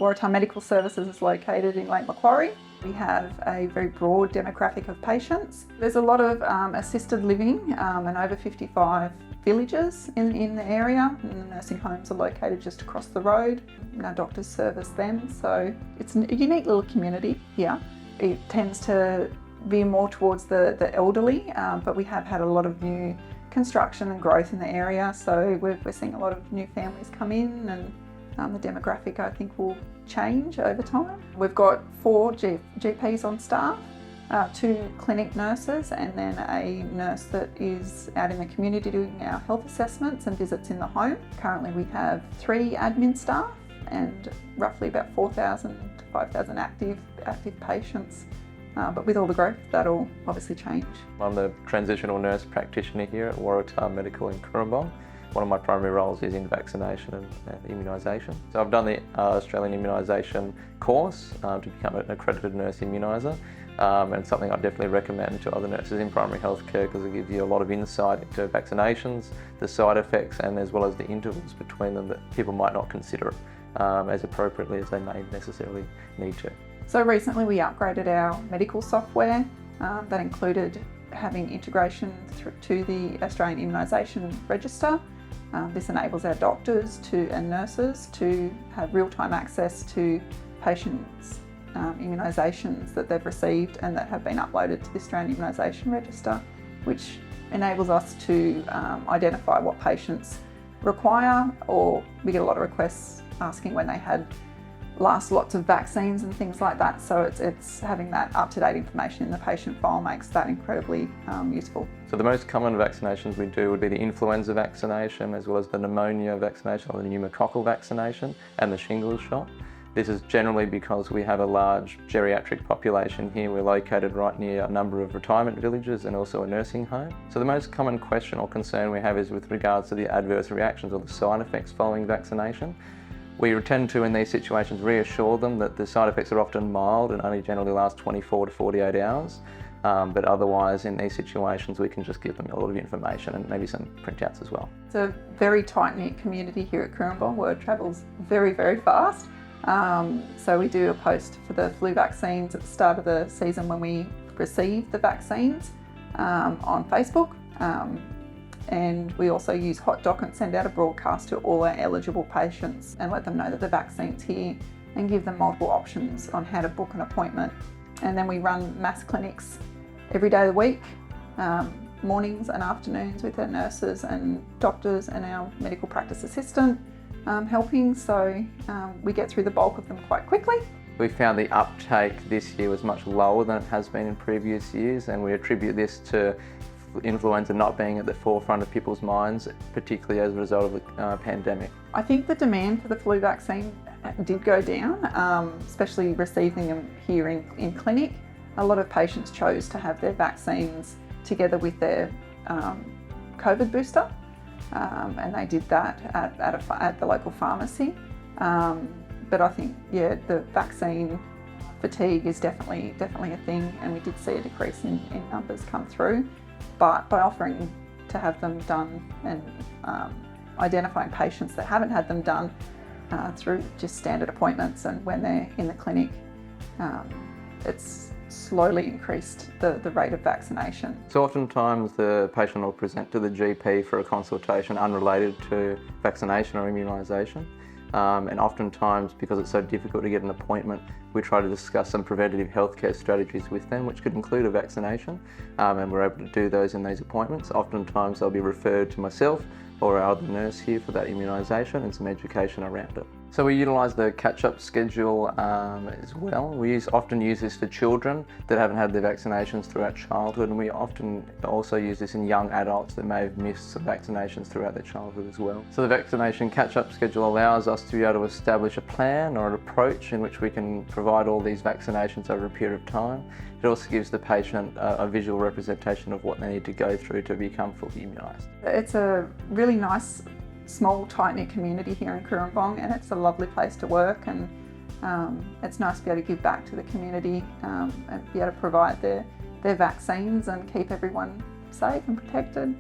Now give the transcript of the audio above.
Waratah Medical Services is located in Lake Macquarie. We have a very broad demographic of patients. There's a lot of assisted living and over 55 villages in the area, and the nursing homes are located just across the road. Our doctors service them, so it's a unique little community here. It tends to be more towards the elderly, but we have had a lot of new construction and growth in the area, so we're seeing a lot of new families come in, and the demographic I think will change over time. We've got 4 GPs on staff, 2 clinic nurses, and then a nurse that is out in the community doing our health assessments and visits in the home. Currently we have 3 admin staff and roughly about 4,000 to 5,000 active patients. But with all the growth, that'll obviously change. I'm the transitional nurse practitioner here at Waratah Medical in Cooranbong. One of my primary roles is in vaccination and immunisation. So I've done the Australian immunisation course to become an accredited nurse immuniser, and something I definitely recommend to other nurses in primary healthcare because it gives you a lot of insight into vaccinations, the side effects, and as well as the intervals between them that people might not consider as appropriately as they may necessarily need to. So recently we upgraded our medical software that included having integration to the Australian Immunisation Register. This enables our doctors and nurses to have real-time access to patients' immunisations that they've received and that have been uploaded to the Australian Immunisation Register, which enables us to identify what patients require, or we get a lot of requests asking when they had last lots of vaccines and things like that, so it's having that up-to-date information in the patient file makes that incredibly useful. So the most common vaccinations we do would be the influenza vaccination, as well as the pneumonia vaccination, or the pneumococcal vaccination, and the shingles shot. This is generally because we have a large geriatric population here. We're located right near a number of retirement villages and also a nursing home. So the most common question or concern we have is with regards to the adverse reactions or the side effects following vaccination. We tend to, in these situations, reassure them that the side effects are often mild and only generally last 24 to 48 hours. But otherwise, in these situations, we can just give them a lot of information and maybe some printouts as well. It's a very tight-knit community here at Cooranbong. Word travels very, very fast. So we do a post for the flu vaccines at the start of the season when we receive the vaccines on Facebook. And we also use HotDoc and send out a broadcast to all our eligible patients and let them know that the vaccine's here and give them multiple options on how to book an appointment. And then we run mass clinics every day of the week, mornings and afternoons, with our nurses and doctors and our medical practice assistant helping, so we get through the bulk of them quite quickly. We found the uptake this year was much lower than it has been in previous years, and we attribute this to influenza not being at the forefront of people's minds, particularly as a result of the pandemic. I think the demand for the flu vaccine did go down, especially receiving them here in clinic. A lot of patients chose to have their vaccines together with their COVID booster, and they did that at the local pharmacy. But I think, yeah, the vaccine fatigue is definitely a thing, and we did see a decrease in numbers come through. But by offering to have them done and identifying patients that haven't had them done through just standard appointments and when they're in the clinic, it's slowly increased the rate of vaccination. So oftentimes the patient will present to the GP for a consultation unrelated to vaccination or immunisation. And oftentimes, because it's so difficult to get an appointment, we try to discuss some preventative healthcare strategies with them, which could include a vaccination, and we're able to do those in these appointments. Oftentimes they'll be referred to myself or our other nurse here for that immunisation and some education around it. So we utilise the catch-up schedule as well. We often use this for children that haven't had their vaccinations throughout childhood, and we often also use this in young adults that may have missed some vaccinations throughout their childhood as well. So the vaccination catch-up schedule allows us to be able to establish a plan or an approach in which we can provide all these vaccinations over a period of time. It also gives the patient a visual representation of what they need to go through to become fully immunised. It's a really nice, small, tight-knit community here in Cooranbong, and it's a lovely place to work, and it's nice to be able to give back to the community and be able to provide their vaccines and keep everyone safe and protected.